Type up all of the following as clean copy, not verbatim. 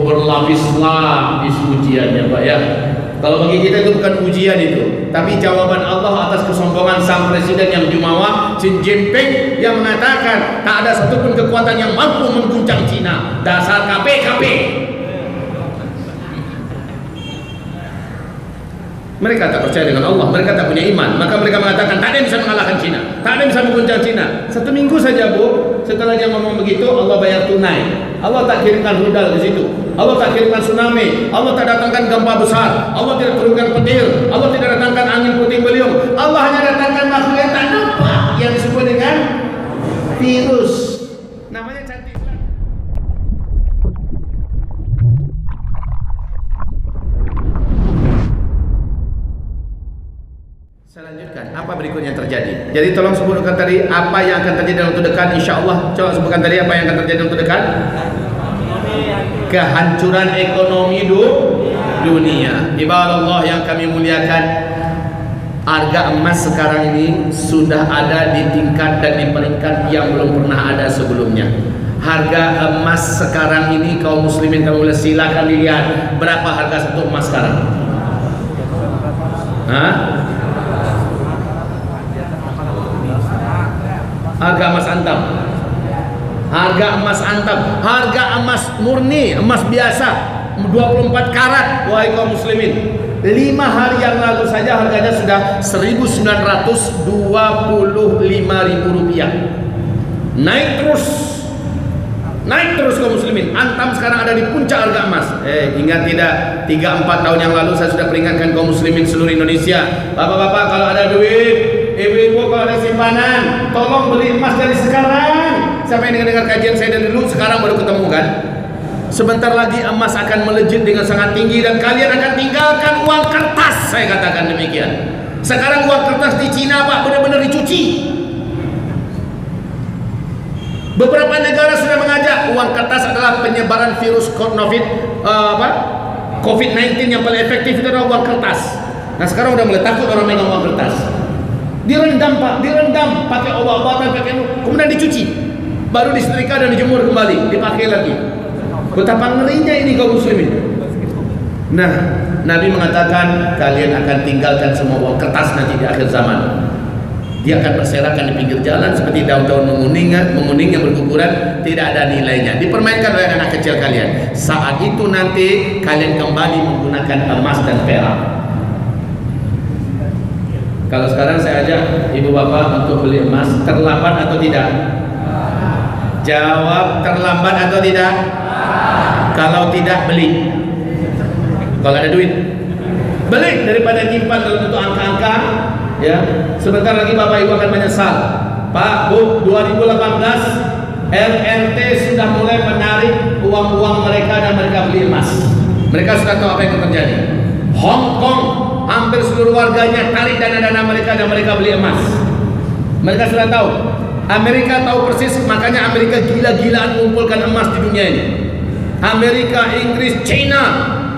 berlapis-lapis ujiannya Pak ya. Kalau bagi kita itu bukan ujian itu, tapi jawaban Allah atas kesombongan sang presiden yang jumawa Xi Jinping yang mengatakan tak ada satupun kekuatan yang mampu mengguncang Cina. Dasar KP. Mereka tak percaya dengan Allah, mereka tak punya iman, maka mereka mengatakan tak ada yang bisa mengalahkan Cina, tak ada yang bisa mengguncang Cina. 1 minggu saja Bu, setelah dia ngomong begitu, Allah bayar tunai. Allah tak kirimkan rudal di situ, Allah tak kirimkan tsunami, Allah tak datangkan gempa besar, Allah tidak turunkan petir, Allah tidak datangkan angin puting beliung. Allah hanya datangkan makhluk yang tak nampak yang disebut dengan virus. Namanya cantik. Saya lanjutkan, apa berikutnya terjadi. Jadi tolong sebutkan tadi apa yang akan terjadi dalam waktu dekat. Insya Allah coba sebutkan tadi apa yang akan terjadi dalam waktu dekat. Kehancuran ekonomi dunia. Ibarat Allah yang kami muliakan, harga emas sekarang ini sudah ada di tingkat dan di peringkat yang belum pernah ada sebelumnya. Harga emas sekarang ini kaum muslimin kami boleh silakan dilihat berapa harga satu emas sekarang. Harga emas antam, harga emas antam, harga emas murni, emas biasa 24 karat, wahai kaum muslimin, 5 hari yang lalu saja harganya sudah Rp1.925.000. Naik terus kaum muslimin. Antam sekarang ada di puncak harga emas. Ingat tidak, 3-4 tahun yang lalu saya sudah peringatkan kaum muslimin seluruh Indonesia, bapak-bapak kalau ada duit, ibu-ibu kalau ada simpanan, tolong beli emas dari sekarang. Siapa yang dengar kajian saya dari dulu, sekarang baru ketemu kan? Sebentar lagi emas akan melejit dengan sangat tinggi dan kalian akan tinggalkan uang kertas. Saya katakan demikian. Sekarang uang kertas di Cina Pak benar-benar dicuci. Beberapa negara sudah mengajak uang kertas adalah penyebaran virus COVID-19 yang paling efektif itu adalah uang kertas. Nah sekarang udah mulai takut orang megang uang kertas. Direndam Pak, direndam pakai obat-obatan, kemudian dicuci, baru disetrika dan dijemur kembali, dipakai lagi. Betapa ngerinya ini kaum muslimin. Nah, Nabi mengatakan kalian akan tinggalkan semua uang kertas nanti di akhir zaman. Dia akan berserakan di pinggir jalan seperti daun-daun menguning yang berguguran, tidak ada nilainya, dipermainkan oleh anak kecil kalian. Saat itu nanti kalian kembali menggunakan emas dan perak. Kalau sekarang saya ajak ibu bapak untuk beli emas, terlambat atau tidak? Jawab, terlambat atau tidak? Kalau tidak, beli. Kalau ada duit, beli daripada nyimpan dalam bentuk angka-angka. Ya, sebentar lagi bapak ibu akan menyesal. Pak, Bu, 2018 LRT sudah mulai menarik uang-uang mereka dan mereka beli emas. Mereka sudah tahu apa yang akan terjadi. Hong Kong hampir seluruh warganya tarik dana-dana mereka dan mereka beli emas. Mereka sudah tahu. Amerika tahu persis, makanya Amerika gila-gilaan mengumpulkan emas di dunia ini. Amerika, Inggris, China,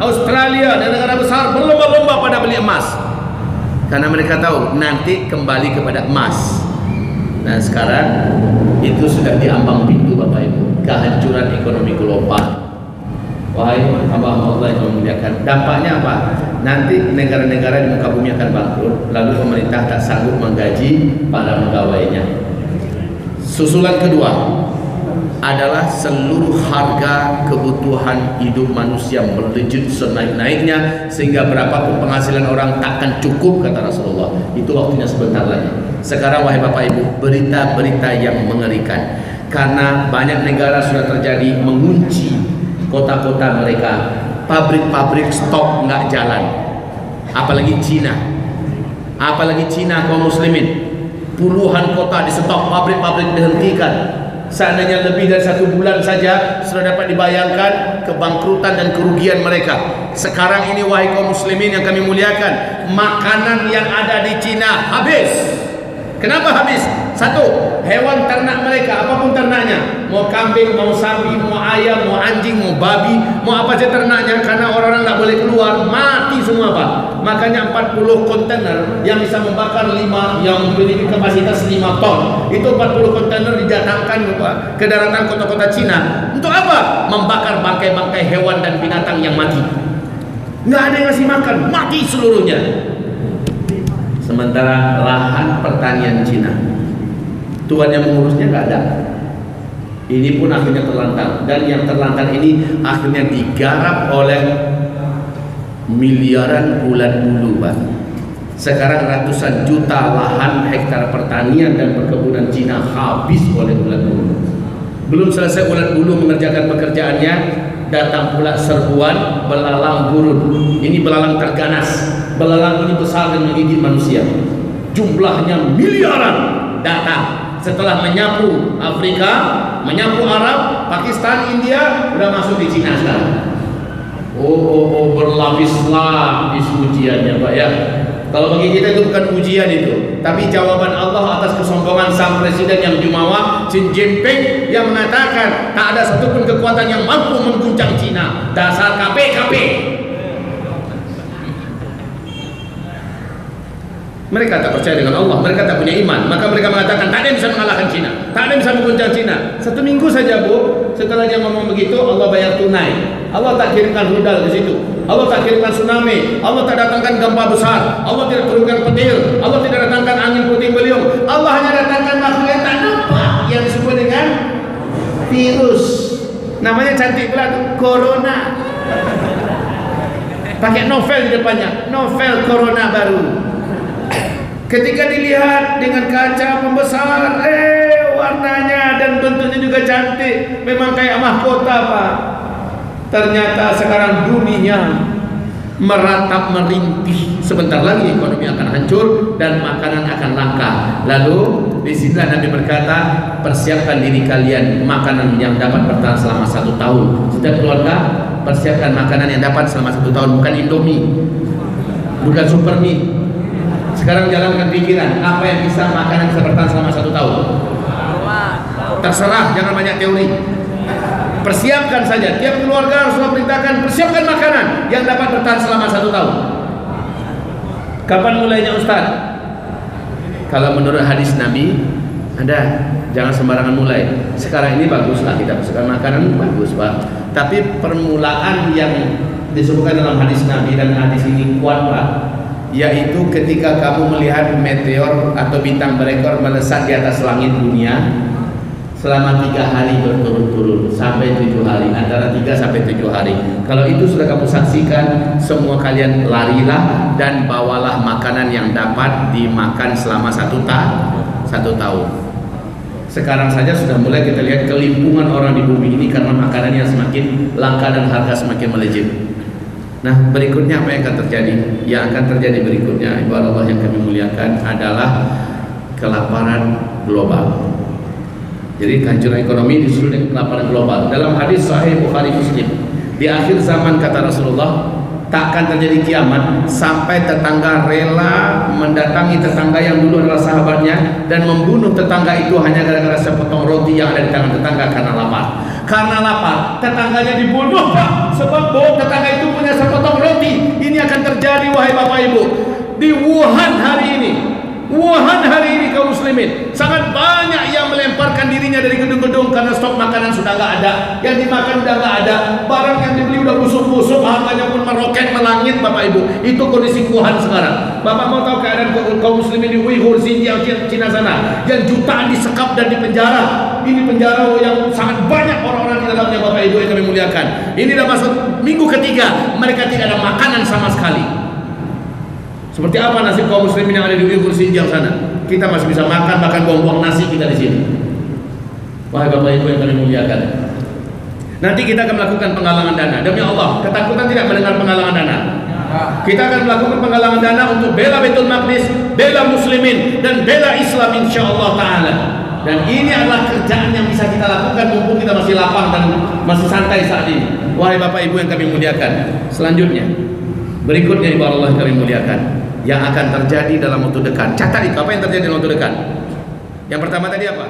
Australia dan negara besar berlomba-lomba pada beli emas. Karena mereka tahu nanti kembali kepada emas. Nah sekarang itu sudah diambang pintu Bapak Ibu, kehancuran ekonomi global. Wahai hamba Allah yang memuliakan, dampaknya apa? Nanti negara-negara di muka bumi akan bangkrut, lalu pemerintah tak sanggup menggaji para pegawainya. Susulan kedua adalah seluruh harga kebutuhan hidup manusia melejit senaik-naiknya, sehingga berapapun penghasilan orang takkan cukup, kata Rasulullah. Itu waktunya sebentar lagi. Sekarang wahai Bapak Ibu, berita-berita yang mengerikan, karena banyak negara sudah terjadi mengunci kota-kota mereka, pabrik-pabrik stok nggak jalan, apalagi Cina kaum muslimin, puluhan kota di stok, pabrik-pabrik dihentikan. Seandainya lebih dari 1 bulan saja sudah dapat dibayangkan kebangkrutan dan kerugian mereka. Sekarang ini wahai kaum muslimin yang kami muliakan, makanan yang ada di Cina habis. Kenapa habis? Satu, hewan ternak mereka, apapun ternaknya, mau kambing, mau sapi, mau ayam, mau anjing, mau babi, mau apa saja ternaknya, karena orang-orang nggak boleh keluar, mati semua Pak. Makanya 40 kontainer yang bisa membakar 5, yang memiliki kapasitas 5 ton. Itu 40 kontainer didatangkan ke daratan kota-kota Cina. Untuk apa? Membakar bangkai-bangkai hewan dan binatang yang mati. Nggak ada yang ngasih makan, mati seluruhnya. Sementara lahan pertanian Cina, Tuhan yang mengurusnya nggak ada. Ini pun akhirnya terlantar, dan yang terlantar ini akhirnya digarap oleh miliaran ulat bulu Pak. Sekarang ratusan juta lahan hektar pertanian dan perkebunan Cina habis oleh ulat bulu. Belum selesai ulat bulu mengerjakan pekerjaannya, datang pula serbuan belalang gurun. Ini belalang terganas. Belalang ini besar dan menggigit manusia. Jumlahnya miliaran datang. Setelah menyapu Afrika, menyapu Arab, Pakistan, India, udah masuk di Cina sekarang. Berlapis-lapis ujiannya Pak ya. Kalau bagi kita itu bukan ujian itu, tapi jawaban Allah atas kesombongan sang presiden yang jumawa, Xi Jinping, yang mengatakan tak ada satupun kekuatan yang mampu mengguncang Cina. Dasar KP. Mereka tak percaya dengan Allah, mereka tak punya iman, maka mereka mengatakan tak ada yang bisa mengalahkan Cina, tak ada yang bisa mengguncang Cina. 1 minggu saja Bu, setelah dia ngomong begitu, Allah bayar tunai. Allah tak kirimkan rudal ke situ, Allah tak kirimkan tsunami, Allah tak datangkan gempa besar, Allah tidak turunkan petir, Allah tidak datangkan angin puting beliung. Allah hanya datangkan makhluk yang tak nampak yang disebut dengan virus. Namanya cantik pula tuh, corona. Pakai novel di depannya, novel corona baru. Ketika dilihat dengan kaca pembesar, warnanya dan bentuknya juga cantik, memang kayak mahkota Pak. Ternyata sekarang dunia meratap merintih. Sebentar lagi ekonomi akan hancur dan makanan akan langka. Lalu disinilah Nabi berkata, persiapkan diri kalian makanan yang dapat bertahan selama 1 tahun. Setiap keluarga persiapkan makanan yang dapat selama 1 tahun, bukan Indomie, bukan Super Mie. Sekarang jalankan pikiran, apa yang bisa makanan bisa bertahan selama 1 tahun? Terserah, jangan banyak teori. Persiapkan saja, tiap keluarga harus perintahkan persiapkan makanan yang dapat bertahan selama 1 tahun. Kapan mulainya Ustaz? Kalau menurut hadis Nabi, Anda jangan sembarangan mulai. Sekarang ini baguslah kita persiapkan makanan, bagus Pak. Tapi permulaan yang disebutkan dalam hadis Nabi, dan hadis ini kuat Pak, yaitu ketika kamu melihat meteor atau bintang berekor melesat di atas langit dunia selama 3 hari berturut-turut sampai 7 hari, antara 3 sampai 7 hari. Kalau itu sudah kamu saksikan, semua kalian larilah dan bawalah makanan yang dapat dimakan selama 1 tahun. Sekarang saja sudah mulai kita lihat kelimpungan orang di bumi ini karena makanan yang semakin langka dan harga semakin melejit. Nah, berikutnya apa yang akan terjadi? Yang akan terjadi berikutnya, ibu Allah yang kami muliakan, adalah kelaparan global. Jadi kehancuran ekonomi disusul dengan kelaparan global. Dalam hadis Sahih Bukhari Muslim, di akhir zaman kata Rasulullah, tak akan terjadi kiamat sampai tetangga rela mendatangi tetangga yang dulu adalah sahabatnya dan membunuh tetangga itu hanya gara-gara sepotong roti yang ada di tangan tetangga karena lapar. Karena lapar, tetangganya dibunuh Pak, sebab tetangga itu punya sepotong roti. Ini akan terjadi wahai Bapak Ibu di Wuhan hari ini. Wuhan hari ini kaum muslimin sangat banyak yang melemparkan dirinya dari gedung-gedung karena stok makanan sudah nggak ada, yang dimakan udah nggak ada, barang yang dibeli udah busuk-busuk, harganya pun meroket melangit Bapak Ibu. Itu kondisi Wuhan sekarang. Bapak mau tahu keadaan kaum muslimin di Uighur, Xinjiang, Cina sana yang jutaan disekap dan dipenjara. Ini penjara yang sangat banyak orang-orang di dalamnya Bapak Ibu yang kami muliakan. Ini dah masuk minggu ketiga, mereka tidak ada makanan sama sekali. Seperti apa nasib kaum muslimin yang ada di Uighur, Xinjiang sana? Kita masih bisa makan, bahkan buang-buang nasi kita di sini. Wahai Bapak Ibu yang kami muliakan, nanti kita akan melakukan penggalangan dana. Demi Allah, ketakutan tidak mendengar penggalangan dana. Kita akan melakukan penggalangan dana untuk bela Baitul Maqdis, bela muslimin, dan bela Islam insyaallah taala. Dan ini adalah kerjaan yang bisa kita lakukan mumpung kita masih lapang dan masih santai saat ini. Wahai Bapak Ibu yang kami muliakan, selanjutnya, berikutnya ibu Allah yang kami muliakan, yang akan terjadi dalam waktu dekat. Catat itu apa yang terjadi dalam waktu dekat. Yang pertama tadi apa?